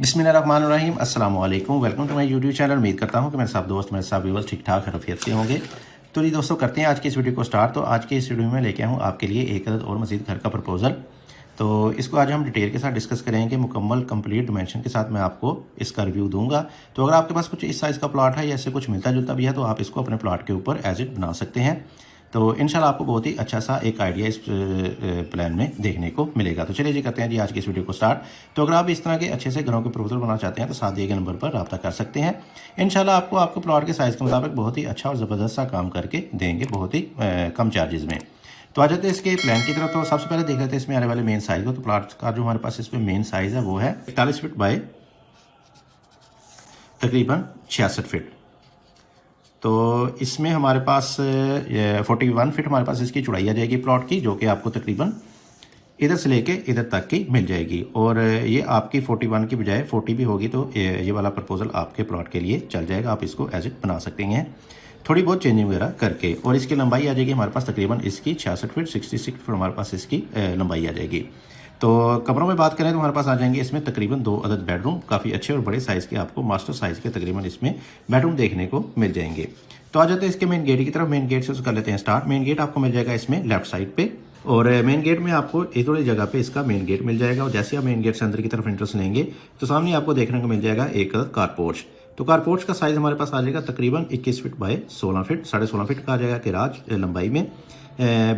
बिस्मिल्लाहिर्रहमानिर्रहीम अस्सलाम वालेकुम। Welcome to my YouTube channel. उम्मीद करता हूँ कि मेरे सब दोस्त मेरे सब व्यूअर्स ठीक ठाक खैरियत से होंगे। तो जी दोस्तों, करते हैं आज की इस वीडियो को स्टार्ट। तो आज के इस वीडियो में लेके आया हूँ आपके लिए एक अदद और मज़ीद घर का प्रपोजल। तो इसको आज हम डिटेल के साथ डिस्कस करेंगे, मुकम्मल कंप्लीट डिमेंशन के साथ मैं आपको इसका रिव्यू दूंगा। तो अगर आपके पास कुछ इस साइज़ का प्लॉट है या इससे कुछ मिलता जुलता भी है तो आप इसको अपने प्लॉट के ऊपर एज इट बना सकते हैं। तो इंशाल्लाह आपको बहुत ही अच्छा सा एक आइडिया इस प्लान में देखने को मिलेगा। तो चलिए जी करते हैं जी आज की इस वीडियो को स्टार्ट। तो अगर आप इस तरह के अच्छे से घरों के प्रपोजल बनाना चाहते हैं तो साथ दिए गए नंबर पर रब्ता कर सकते हैं। इंशाल्लाह आपको आपके प्लॉट के साइज़ के मुताबिक बहुत ही अच्छा और ज़बरदस्त सा काम करके देंगे, बहुत ही कम चार्जेस में। तो आ जाते हैं इसके प्लान की तरफ। तो सबसे पहले देख लेते हैं इसमें आने वाले मेन साइज़ को। तो प्लॉट का जो हमारे पास इसमें मेन साइज़ है वो है 41 फीट बाय तकरीबन 66 फीट। तो इसमें हमारे पास 41 फीट हमारे पास इसकी चौड़ाई आ जाएगी प्लॉट की, जो कि आपको तकरीबन इधर से लेके इधर तक की मिल जाएगी। और ये आपकी 41 की बजाय 40 भी होगी तो ये वाला प्रपोजल आपके प्लॉट के लिए चल जाएगा। आप इसको एज इट बना सकते हैं थोड़ी बहुत चेंजिंग वगैरह करके। और इसकी लंबाई आ जाएगी हमारे पास तकरीबन इसकी 66 फीट 66 फीट हमारे पास इसकी लंबाई आ जाएगी। तो कमरों में बात करें तो हमारे पास आ जाएंगे इसमें तकरीबन 2 अदद बेडरूम, काफ़ी अच्छे और बड़े साइज़ के आपको मास्टर साइज़ के तकरीबन इसमें बेडरूम देखने को मिल जाएंगे। तो आ जाते हैं इसके मेन गेट की तरफ। मेन गेट से कर लेते हैं स्टार्ट। मेन गेट आपको मिल जाएगा इसमें लेफ्ट साइड पे, और मेन गेट में आपको एक थोड़ी जगह पे इसका मेन गेट मिल जाएगा। और जैसे आप मेन गेट से अंदर की तरफ एंट्रेंस लेंगे तो सामने आपको देखने को मिल जाएगा एक कारपोर्च। तो कारपोर्च का साइज़ हमारे पास आ जाएगा तकरीबन 21 फीट बाय 16 फीट, 16.5 फीट का आ जाएगा किराज लंबाई में।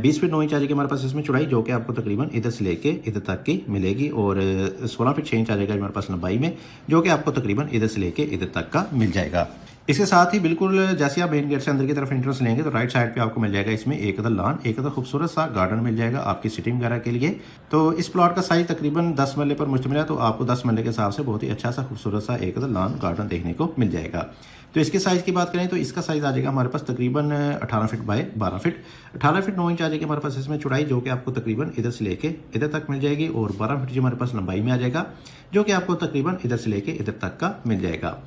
20 फीट 9 इंच आ जाएगी हमारे पास इसमें चौड़ाई, जो कि आपको तकरीबन इधर से लेके इधर तक की मिलेगी। और 16 फीट 6 इंच आ जाएगा हमारे पास लंबाई में, जो कि आपको तकरीबन इधर से लेके इधर तक का मिल जाएगा। इसके साथ ही बिल्कुल जैसे आप मेन गेट से अंदर की तरफ एंट्रेंस लेंगे तो राइट साइड पे आपको मिल जाएगा इसमें एक अदर लॉन, एक अदर खूबसूरत सा गार्डन मिल जाएगा आपकी सिटिंग वगैरह के लिए। तो इस प्लॉट का साइज तकरीबन 10 मरले पर मुश्तमिल है, तो आपको 10 मरले के हिसाब से बहुत ही अच्छा सा खूबसूरत सा एक अदर लॉन गार्डन देखने को मिल जाएगा। तो इसके साइज़ की बात करें तो इसका साइज़ आ जाएगा हमारे पास तकरीबन 18 feet by 12 feet, 18 feet 9 inch आ जाएगी हमारे पास इसमें चौड़ाई, जो कि आपको तकरीबन इधर से लेके इधर तक मिल जाएगी। और 12 फीट जो हमारे पास लंबाई में आ जाएगा, जो कि आपको तकरीबन इधर से लेके इधर तक का मिल जाएगा।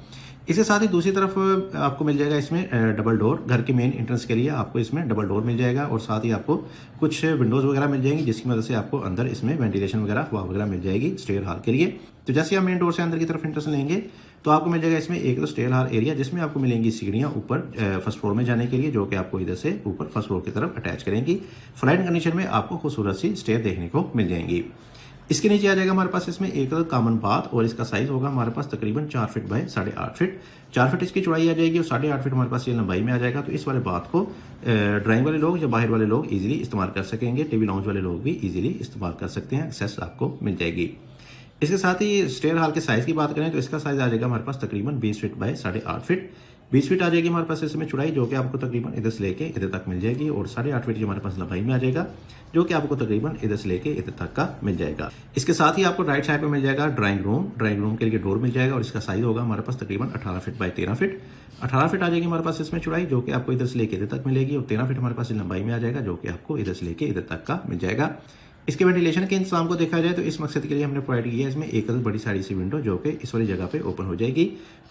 इसके साथ ही दूसरी तरफ आपको मिल जाएगा इसमें डबल डोर, घर के मेन एंट्रेंस के लिए आपको इसमें डबल डोर मिल जाएगा। और साथ ही आपको कुछ विंडोज़ वगैरह मिल जाएंगी, जिसकी मदद से आपको अंदर इसमें वेंटिलेशन वगैरह हवा वगैरह मिल जाएगी स्टेयर हॉल के लिए। तो जैसे आप मेन डोर से अंदर की तरफ एंट्रेंस लेंगे तो आपको मिल जाएगा इसमें एक तो स्टेयर हॉल एरिया, जिसमें आपको मिलेंगी सीढ़ियाँ ऊपर फर्स्ट फ्लोर में जाने के लिए, जो कि आपको इधर से ऊपर फर्स्ट फ्लोर की तरफ अटैच करेंगी। फ्लाइट कंडीशन में आपको खूबसूरत सी स्टेयर देखने को मिल जाएंगी। इसके नीचे आ जाएगा हमारे पास इसमें एक कॉमन बाथ, और इसका साइज होगा हमारे पास तकरीबन 4 फीट बाय 8.5 फीट, 4 फीट इसकी चौड़ाई आ जाएगी और 8.5 फीट हमारे पास ये लंबाई में आ जाएगा। तो इस वाले बाथ को ड्राइंग वाले लोग या बाहर वाले लोग इजीली इस्तेमाल कर सकेंगे, टीवी लाउंज वाले लोग भी इजीली इस्तेमाल कर सकते हैं, एक्सेस आपको मिल जाएगी। इसके साथ ही स्टेयर हॉल के साइज़ की बात करें तो इसका साइज आ जाएगा हमारे पास तकरीबन 20 फीट बाय 8.5 फीट, 20 फीट आ जाएगी हमारे पास इसमें चौड़ाई, जो कि आपको तकरीबन इधर से लेके इधर तक मिल जाएगी। और 8.5 फीट जो हमारे पास लंबाई में आ जाएगा, जो कि आपको तकरीबन इधर से लेके इधर तक का मिल जाएगा। इसके साथ ही आपको राइट साइड पे मिल जाएगा ड्राइंग रूम, ड्राइंग रूम के लिए डोर मिल जाएगा। और इसका साइज होगा हमारे पास तकरीबन 18 फीट बाय 13 फीट, 18 फीट आ जाएगी हमारे पास इसमें चौड़ाई, जो कि आपको इधर से लेके इधर तक मिलेगी। और 13 फीट हमारे पास लंबाई में आ जाएगा, जो कि आपको इधर से लेके इधर तक का मिल जाएगा। इसके वेंटिलेशन के इंतजाम को देखा जाए तो इस मकसद के लिए हमने प्रोवाइड किया है इसमें एक बड़ी सारी सी विंडो, जो कि इस वाली जगह पे ओपन हो जाएगी।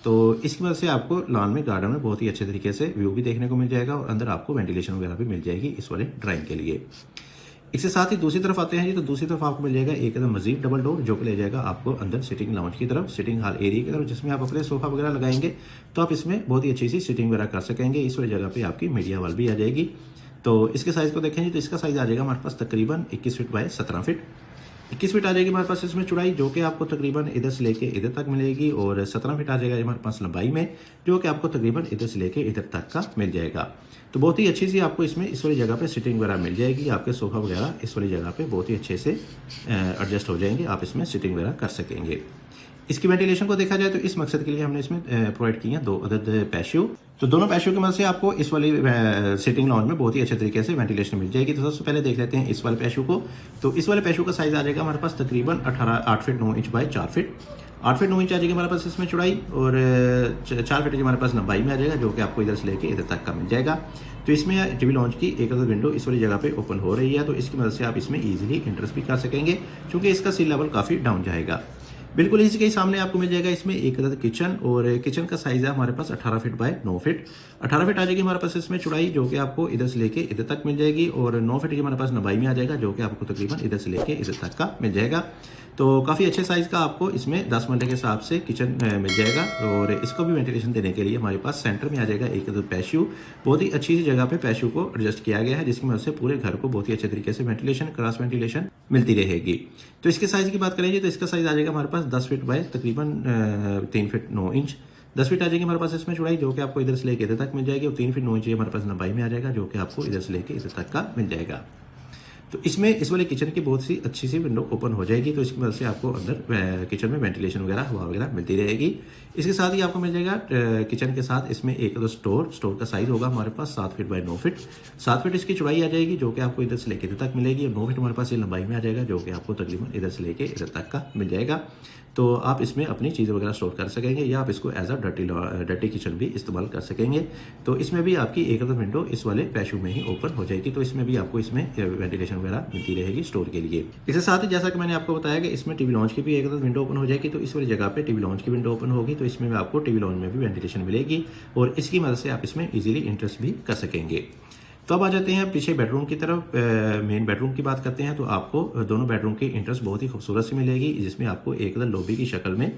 तो इसकी वजह से आपको लॉन में गार्डन में बहुत ही अच्छे तरीके से व्यू भी देखने को मिल जाएगा, और अंदर आपको वेंटिलेशन वगैरह भी मिल जाएगी इस वाले ड्राइंग के लिए। इसके साथ ही दूसरी तरफ आते हैं जी, तो दूसरी तरफ आपको मिल जाएगा एक मजीद डबल डोर, जो कि ले जाएगा आपको अंदर सिटिंग लाउंज की तरफ, सिटिंग हॉल एरिया की तरफ, जिसमें आप अपने सोफा वगैरह लगाएंगे तो आप इसमें बहुत ही अच्छी सी सिटिंग वगैरह कर सकेंगे। इस वाली जगह पे आपकी मीडिया वॉल भी आ जाएगी। तो इसके साइज़ को देखेंगे तो इसका साइज़ आ जाएगा हमारे पास तकरीबन 21 फीट बाय 17 फीट, 21 फीट आ जाएगी हमारे पास इसमें चौड़ाई, जो कि आपको तकरीबन इधर से लेके इधर तक मिलेगी। और 17 फीट आ जाएगा हमारे पास लंबाई में, जो कि आपको तकरीबन इधर से लेके इधर तक का मिल जाएगा। तो बहुत ही अच्छी सी आपको इसमें इस वाली जगह पे सिटिंग वगैरह मिल जाएगी। आपके सोफा वगैरह इस वाली जगह पे बहुत ही अच्छे से एडजस्ट हो जाएंगे, आप इसमें सिटिंग वगैरह कर सकेंगे। इसकी वेंटिलेशन को देखा जाए तो इस मकसद के लिए हमने इसमें प्रोवाइड किए हैं 2 अदद पैशियो। तो दोनों पैशियो की मदद से आपको इस वाली सिटिंग लाउंज में बहुत ही अच्छे तरीके से वेंटिलेशन मिल जाएगी। तो सबसे पहले देख लेते हैं इस वाले पैशियो को। तो इस वाले पैशियो का साइज आ जाएगा हमारे पास तकरीबन 8 feet 9 inch by 4 feet, 8 feet 9 inch आ जाएगी हमारे पास इसमें चौड़ाई, और 4 फीट हमारे पास लंबाई में आ जाएगा, जो कि आपको इधर से लेके इधर तक का मिल जाएगा। तो इसमें टीवी लॉन्च की एक अदर विंडो इस वाली जगह पे ओपन हो रही है, तो इसकी मदद से आप इसमें इजीली एंट्रेंस भी कर सकेंगे, क्योंकि इसका सी लेवल काफ़ी डाउन जाएगा। बिल्कुल इसी के सामने आपको मिल जाएगा इसमें एक अदद किचन, और किचन का साइज है हमारे पास 18 फीट बाय 9 फीट, 18 फीट आ जाएगी हमारे पास इसमें चौड़ाई, जो कि आपको इधर से लेके इधर तक मिल जाएगी। और 9 फीट की हमारे पास लंबाई में आ जाएगा, जो कि आपको तकरीबन इधर से लेके इधर तक का मिल जाएगा। तो काफ़ी अच्छे साइज़ का आपको इसमें 10 मरले के हिसाब से किचन मिल जाएगा। और इसको भी वेंटिलेशन देने के लिए हमारे पास सेंटर में आ जाएगा एक पैशू। बहुत ही अच्छी सी जगह पे पैशू को एडजस्ट किया गया है, जिसकी मदद से पूरे घर को बहुत ही अच्छे तरीके से वेंटिलेशन, क्रॉस वेंटिलेशन मिलती रहेगी। तो इसके साइज़ की बात करेंगे तो इसका साइज़ आ जाएगा हमारे पास 10 फीट बाय तकरीबन 3 फीट 9 इंच। 10 फीट आ जाएगी हमारे पास इसमें चौड़ाई, जो कि आपको इधर से लेके इधर तक मिल जाएगी। और 3 फीट 9 इंच हमारे पास लंबाई में आ जाएगा, जो कि आपको इधर से लेके इधर तक का मिल जाएगा। तो इसमें इस वाले किचन की बहुत सी अच्छी सी विंडो ओपन हो जाएगी, तो इसकी मदद से आपको अंदर किचन में वेंटिलेशन वगैरह, हवा वगैरह मिलती रहेगी। इसके साथ ही आपको मिल जाएगा किचन के साथ इसमें एक तो स्टोर का साइज़ होगा हमारे पास 7 फीट बाय 9 फीट। 7 फीट इसकी चौड़ाई आ जाएगी, जो कि आपको इधर से लेके इधर तक मिलेगी। और 9 फीट हमारे पास ये लंबाई में आ जाएगा, जो कि आपको तकरीबन इधर से लेके इधर तक का मिल जाएगा। तो आप इसमें अपनी चीज़ें वगैरह स्टोर कर सकेंगे, या आप इसको एज अ डर्टी किचन भी इस्तेमाल कर सकेंगे। तो इसमें भी आपकी एक विंडो इस वाले पैशू में ही ओपन हो जाएगी, तो इसमें भी आपको इसमें वेंटिलेशन वगैरह मिलती रहेगी स्टोर के लिए। इसके साथ ही जैसा कि मैंने आपको बताया कि इसमें टीवी लॉन्च की भी एक विंडो ओपन हो जाएगी, तो इस वाली जगह पे टीवी लॉन्च की विंडो ओपन होगी, तो इसमें भी आपको टीवी लॉन्च में भी वेंटिलेशन मिलेगी, और इसकी मदद से आप इसमें इजीली इंटरेस्ट भी कर सकेंगे। तो अब आ जाते हैं पीछे बेडरूम की तरफ। मेन बेडरूम की बात करते हैं तो आपको दोनों बेडरूम की इंटरेस्ट बहुत ही खूबसूरत सी मिलेगी, जिसमें आपको एक लॉबी की शक्ल में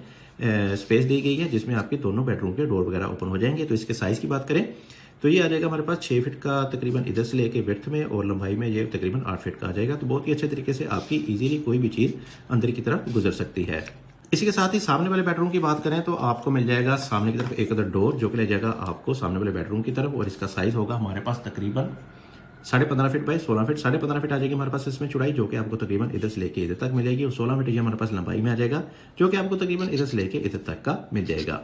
स्पेस दी गई है, जिसमें आपके दोनों बेडरूम के डोर वगैरह ओपन हो जाएंगे। तो इसके साइज़ की बात करें तो ये आ जाएगा हमारे पास 6 फीट का तकरीबन इधर से लेके विड्थ में, और लंबाई में ये तकरीबन 8 फीट का आ जाएगा। तो बहुत ही अच्छे तरीके से आपकी इजीली कोई भी चीज़ अंदर की तरफ गुजर सकती है। इसी के साथ ही सामने वाले बेडरूम की बात करें तो आपको मिल जाएगा सामने की तरफ एक डोर, जो कि ले जाएगा आपको सामने वाले बेडरूम की तरफ। और इसका साइज़ होगा हमारे पास तकरीबन 15.5 फीट बाय 16 फीट। 15.5 फीट आ जाएगी हमारे पास इसमें चौड़ाई, जो कि आपको तकरीबन इधर से लेके इधर तक मिलेगी। और 16 फीट ये हमारे पास लंबाई में आ जाएगा, जो कि आपको तकरीबन इधर से लेके इधर तक का मिल जाएगा।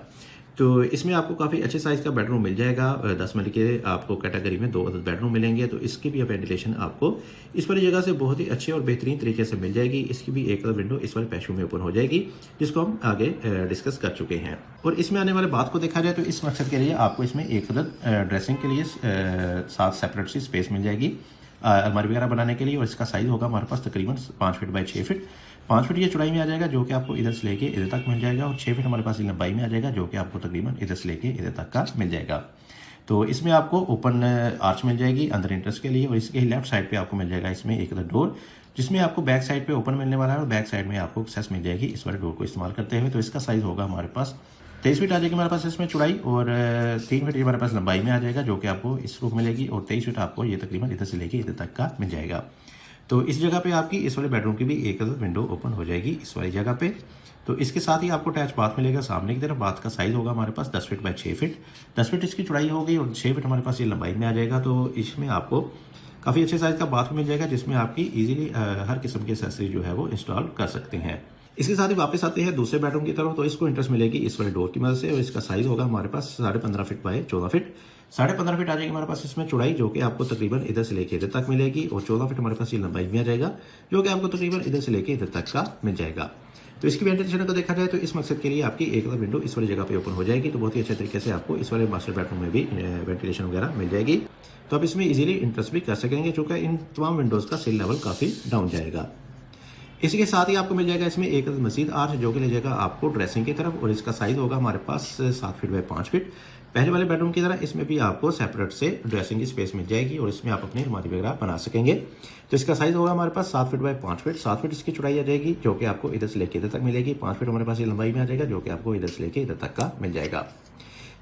तो इसमें आपको काफ़ी अच्छे साइज़ का बेडरूम मिल जाएगा। 10 मरले के आपको कैटेगरी में 2 बेडरूम मिलेंगे, तो इसकी भी वेंटिलेशन आपको इस वाली जगह से बहुत ही अच्छे और बेहतरीन तरीके से मिल जाएगी। इसकी भी एक विंडो इस वाले पैशू में ओपन हो जाएगी, जिसको हम आगे डिस्कस कर चुके हैं। और इसमें आने वाले बात को देखा जाए तो इस मकसद के लिए आपको इसमें एक ड्रेसिंग के लिए 7 सेपरेट सी स्पेस मिल जाएगी अलमारी वगैरह बनाने के लिए। और इसका साइज़ होगा हमारे पास तकरीबन 5 फीट बाय 6 फीट। 5 फीट ये चौड़ाई में आ जाएगा, जो कि आपको इधर से लेके इधर तक मिल जाएगा। और 6 फीट हमारे पास लंबाई में आ जाएगा, जो कि आपको तकरीबन इधर से लेके इधर तक का मिल जाएगा। तो इसमें आपको ओपन आर्च मिल जाएगी अंदर इंटरेस्ट के लिए। और इसके लेफ्ट साइड पे आपको मिल जाएगा इसमें एक डोर, जिसमें आपको बैक साइड पे ओपन मिलने वाला है, और बैक साइड में आपको एक्सेस मिल जाएगी इस वाले डोर को इस्तेमाल करते हुए। तो इसका साइज़ होगा हमारे पास 23 फीट आ जाएगी हमारे पास इसमें चौड़ाई, और 3 फीट हमारे पास लंबाई में आ जाएगा, जो कि आपको इस रूप मिलेगी। और 23 फीट आपको ये तकरीबन इधर से लेके इधर तक का मिल जाएगा। तो इस जगह पे आपकी इस वाले बेडरूम की भी एक विंडो ओपन हो जाएगी इस वाली जगह पे। तो इसके साथ ही आपको अटैच बाथ मिलेगा सामने की तरफ। बाथ का साइज़ होगा हमारे पास 10 फीट बाय 6 फीट। 10 फीट इसकी चौड़ाई होगी, और 6 फीट हमारे पास ये लंबाई में आ जाएगा। तो इसमें आपको काफ़ी अच्छे साइज़ का बाथ मिल जाएगा, जिसमें आपकी इजीली हर किस्म की एक्सेसरी जो है वो इंस्टॉल कर सकते हैं। इसके साथ ही वापस आते हैं दूसरे बेडरूम की तरफ। तो इसको इंटरेस्ट मिलेगी इस वाले डोर की मदद से, और इसका साइज़ होगा हमारे पास 15.5 फीट बाय 14 फीट। 15.5 फीट आ जाएगी हमारे पास इसमें चौड़ाई, जो कि आपको तकरीबन इधर से लेके इधर तक मिलेगी। और 14 फीट हमारे पास ये लंबाई में आ जाएगा, जो कि आपको तकरीबन इधर से लेके इधर तक का मिल जाएगा। तो इसकी वेंटिलेशन को देखा जाए तो इस मकसद के लिए आपकी एक विंडो इस वाली जगह पे ओपन हो जाएगी। तो बहुत ही अच्छे तरीके से आपको इस वाले मास्टर बेडरूम में भी वेंटिलेशन वगैरह मिल जाएगी। तो आप इसमें इजीली इंटरेस्ट भी कर सकेंगे, चूँकि इन तमाम विंडोज़ का सेल लेवल काफ़ी डाउन जाएगा। इसी के साथ ही आपको मिल जाएगा इसमें एक मजीद आर्च, जो कि ले जाएगा आपको ड्रेसिंग की तरफ। और इसका साइज़ होगा हमारे पास 7 फीट बाय 5 फीट। पहले वाले बेडरूम की तरह इसमें भी आपको सेपरेट से ड्रेसिंग की स्पेस मिल जाएगी, और इसमें आप अपनी अलमारी वगैरह बना सकेंगे। तो इसका साइज़ होगा हमारे पास 7 फीट बाय 5 फीट। 7 फीट इसकी चौड़ाई आ जाएगी, जो कि आपको इधर से लेके इधर तक मिलेगी। 5 फीट हमारे पास ये लंबाई में आ जाएगा, जो कि आपको इधर से लेके इधर तक का मिल जाएगा।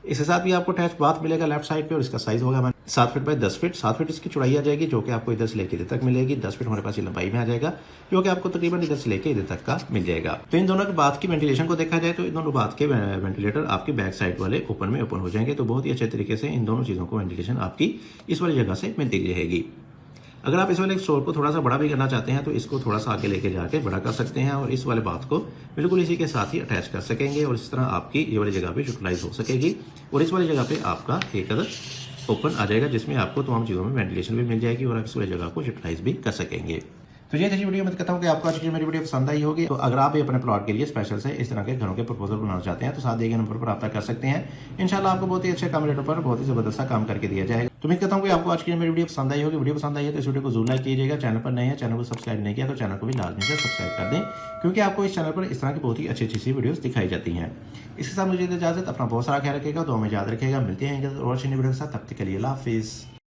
इसके साथ भी आपको अटैच बाथ मिलेगा लेफ्ट साइड पे, और इसका साइज़ होगा हमारे 7 फीट बाय 10 फीट। 7 फीट इसकी चौड़ाई आ जाएगी, जो कि आपको इधर से लेके इधर तक मिलेगी। 10 फीट हमारे पास ये लंबाई में आ जाएगा, जो कि आपको तकरीबन इधर से लेके इधर तक का मिल जाएगा। तो इन दोनों के बाथ की वेंटिलेशन को देखा जाए तो इन दोनों बाथ के वेंटिलेटर आपके बैक साइड वाले ओपन में ओपन हो जाएंगे। तो बहुत ही अच्छे तरीके से इन दोनों चीज़ों को वेंटिलेशन आपकी इस वाली जगह से मिलती रहेगी। अगर आप इस वाले स्टोर को थोड़ा सा बड़ा भी करना चाहते हैं तो इसको थोड़ा सा आगे लेके जाके बड़ा कर सकते हैं, और इस वाले बाथ को बिल्कुल इसी के साथ ही अटैच कर सकेंगे। और इस तरह आपकी ये वाली जगह पे यूटिलाइज हो सकेगी, और इस वाली जगह पे आपका एक ओपन आ जाएगा, जिसमें आपको तमाम चीज़ों में वेंटिलेशन भी मिल जाएगी, और आप इस वाली जगह को यूटिलाइज भी कर सकेंगे। तो ये थी वीडियो। मैं कहता हूँ कि आपको आज की मेरी वीडियो पसंद आई होगी। तो अगर आप भी अपने प्लॉट के लिए स्पेशल से इस तरह के घरों के प्रपोजल बनाना चाहते हैं तो साथ दिए गए नंबर पर रब्ता कर सकते हैं। इंशाल्लाह आपको बहुत ही अच्छे कम रेटों पर बहुत ही जबरदस्त काम करके दिया जाएगा। तो मैं कहता हूँ कि आपको आज की मेरी वीडियो पसंद आई होगी। वीडियो पसंद आई है तो इस वीडियो को जरूर लाइक कीजिएगा। चैनल पर नए हैं, चैनल को सब्सक्राइब नहीं किया तो चैनल को भी लाजमी से सब्सक्राइब कर दें, क्योंकि आपको इस चैनल पर इस तरह की बहुत ही अच्छी अच्छी सी वीडियोस दिखाई जाती हैं। इसके साथ मुझे इजाजत, अपना बहुत सारा ख्याल रखिएगा, तो हमें याद रखिएगा। मिलते हैं और वीडियो के साथ, तब तक के लिए अल्लाह हाफिज़।